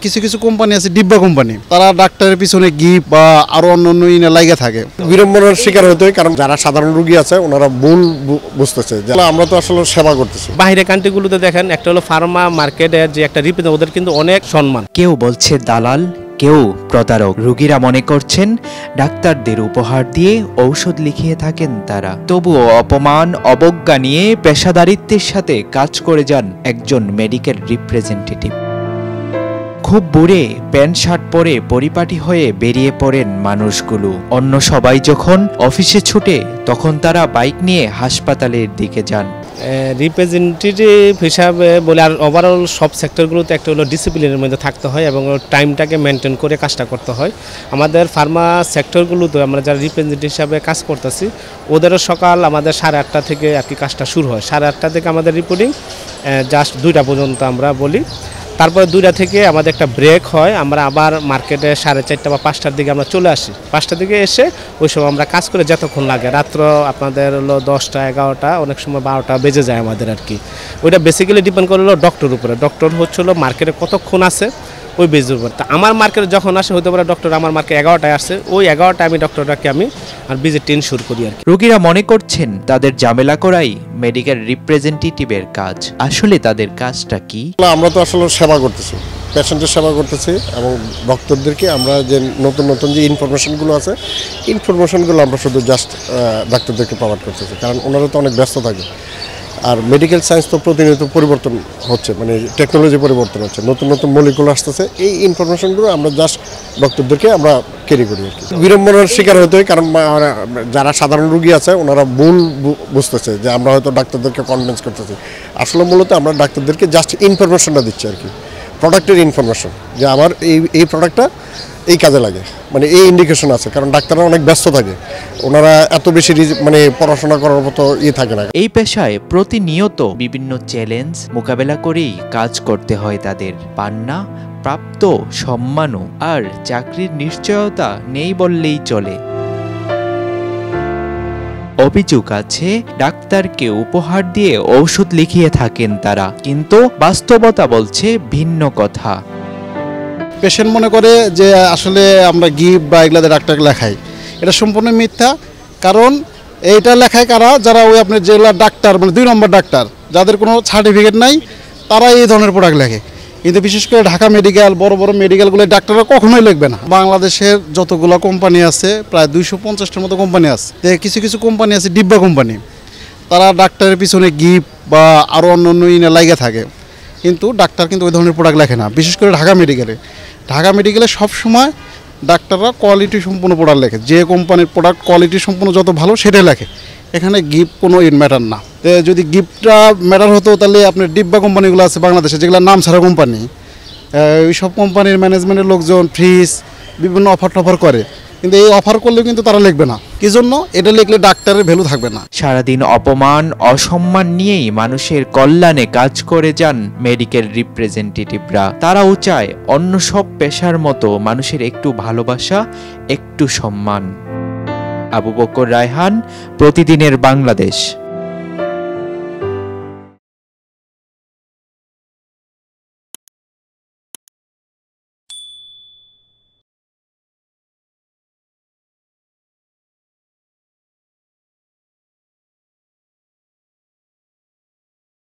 কিছু কিছু কোম্পানি আছে ডিব্বা কোম্পানি, তারা ডাক্তারের পিছনে গিফট বা আরো অন্যান্য ইনে লাগা থাকে। বিড়ম্বনার শিকার হতে হয়, কারণ যারা সাধারণ রোগী আছে ওনারা ভুল বুঝতেছে যে আমরা তো আসলে সেবা করতেছি। বাইরে কান্ট্রিগুলোতে দেখেন একটা হলো ফার্মা মার্কেটের যে একটা রিপ্রেজেন্ট, ওদের কিন্তু অনেক সম্মান। কেউ বলছে দালাল, কেউ প্রতারক। রোগীরা মনে করছেন ডাক্তারদের উপহার দিয়ে ঔষধ লিখিয়ে থাকেন তারা। তবুও অপমান অবজ্ঞা নিয়ে পেশাদারিত্বের সাথে কাজ করে যান একজন মেডিকেল রিপ্রেজেন্টেটিভ। খুব বুড়ে প্যান্ট শার্ট পরে পরিপাটি হয়ে বেরিয়ে পড়েন মানুষগুলো। অন্য সবাই যখন অফিসে ছুটে তখন তারা বাইক নিয়ে হাসপাতালের দিকে যান। রিপ্রেজেন্টেটিভ হিসাবে বলে আর ওভারঅল সব সেক্টরগুলোতে একটা হলো ডিসিপ্লিনের মধ্যে থাকতে হয় এবং টাইমটাকে মেনটেন করে কাজটা করতে হয়। আমাদের ফার্মা সেক্টরগুলোতে আমরা যারা রিপ্রেজেন্টেটিভ হিসাবে কাজ করতেছি, ওদেরও সকাল আমাদের 8:30 থেকে আর কি কাজটা শুরু হয়। 8:30 থেকে আমাদের রিপোর্টিং জাস্ট 2টা পর্যন্ত আমরা বলি। তারপরে 2টা থেকে আমাদের একটা ব্রেক হয়, আমরা আবার মার্কেটে 4:30 বা 5টার দিকে আমরা চলে আসি। 5টার দিকে এসে ওই সময় আমরা কাজ করে যতক্ষণ লাগে, রাত্র আপনাদের হলো 10টা 11টা, অনেক সময় 12টা বেজে যায় আমাদের আর কি। ওইটা বেসিক্যালি ডিপেন্ড করে হলো ডক্টরের উপরে। ডক্টর হচ্ছিল মার্কেটে কতক্ষণ আছে ওই বেজের উপর। তা আমার মার্কেটে যখন আসে হতে পারে ডক্টর আমার মার্কেটে 11টায় আসছে, ওই 11টায় আমি ডক্টরটাকে আমি আর ভিজিট টেন শুরু করি আর কি। রোগীরা মনে করছেন তাদের ঝামেলা করাই মেডিকেল রিপ্রেজেন্টেটিভের কাজ। আসলে তাদের কাজটা কি? আমরা তো আসলে সেবা করতেছি, পেশেন্টের সেবা করতেছি এবং ডক্টরদেরকে আমরা যে নতুন নতুন যে ইনফরমেশনগুলো আছে ইনফরমেশনগুলো আমরা শুধু জাস্ট ডাক্তারদেরকে প্রোভাইড করতেছি, কারণ ওনারা তো অনেক ব্যস্ত থাকে। আর মেডিকেল সায়েন্স তো প্রতিনিয়ত পরিবর্তন হচ্ছে, মানে টেকনোলজি পরিবর্তন হচ্ছে, নতুন নতুন মলিকুল আসতেছে। এই ইনফরমেশনগুলো আমরা জাস্ট ডক্টরদেরকে আমরা ক্যারি করি আর কি। বিড়ম্বনার শিকার হতে হয়, কারণ যারা সাধারণ রোগী আছে ওনারা ভুল বুঝতেছে যে আমরা হয়তো ডাক্তারদেরকে কনভিন্স করতেছি। আসলে মূলত আমরা ডাক্তারদেরকে জাস্ট ইনফরমেশনটা দিচ্ছি আর কি, প্রোডাক্টের ইনফরমেশন, যে আমার এই প্রোডাক্টটা এই কাজে লাগে, মানে এই ইন্ডিকেশন আছে। কারণ ডাক্তাররা অনেক ব্যস্ত থাকে, ওনারা এত বেশি মানে পড়াশোনা করার মতো থাকে না। এই পেশায় প্রতিনিয়ত বিভিন্ন চ্যালেঞ্জ মোকাবেলা করেই কাজ করতে হয় তাদের। পান্না প্রাপ্ত সম্মানও আর চাকরির নিশ্চয়তা নেই বললেই চলে। অভিযোগ আছে ডাক্তারকে উপহার দিয়ে ঔষধ লিখিয়ে থাকেন তারা, কিন্তু বাস্তবতা বলছে ভিন্ন কথা। পেশেন্ট মনে করে যে আসলে আমরা গিফট বা এগুলাতে ডাক্তারকে লেখাই, এটা সম্পূর্ণ মিথ্যা। কারণ এইটা লেখায় কারা, যারা ওই আপনার যেগুলা ডাক্তার মানে 2 নম্বর ডাক্তার, যাদের কোনো সার্টিফিকেট নাই, তারা এই ধরনের প্রোডাক্ট লেখে। কিন্তু বিশেষ করে ঢাকা মেডিকেল, বড় বড় মেডিকেলগুলো ডাক্তাররা কখনোই লিখবে না। বাংলাদেশের যতগুলো কোম্পানি আছে প্রায় 250টার মতো কোম্পানি আছে। কিছু কিছু কোম্পানি আছে ডিব্বা কোম্পানি, তারা ডাক্তারের পিছনে গিফট বা আরও অন্যান্য ইনে লাগা থাকে, কিন্তু ডাক্তার কিন্তু ওই ধরনের প্রোডাক্ট লেখে না। বিশেষ করে ঢাকা মেডিকেলে সবসময় ডাক্তাররা কোয়ালিটি সম্পূর্ণ প্রোডাক্ট লেখে, যে কোম্পানির প্রোডাক্ট কোয়ালিটি সম্পূর্ণ যত ভালো সেটাই লেখে। এখানে গিফট কোনো ম্যাটার না। যদি গিফটটা ম্যাটার হতো তাহলে আপনার ডিব্বা কোম্পানিগুলো আছে বাংলাদেশে, যেগুলো নাম ছাড়া কোম্পানি, ওই সব কোম্পানির ম্যানেজমেন্টের লোকজন ফ্রিজ বিভিন্ন অফার করে, কিন্তু এই অফার করলেও কিন্তু তারা লিখবে না। কি জন্য? এটা লিখলে ডাক্তারের ভ্যালু থাকবে না। সারাদিন অপমান অসম্মান নিয়েই মানুষের কল্যাণে কাজ করে যান মেডিকেল রিপ্রেজেন্টেটিভরা। তারাও চায় অন্য সব পেশার মতো মানুষের একটু ভালোবাসা, একটু সম্মান। আবু বকর রায়হান, প্রতিদিনের বাংলাদেশ।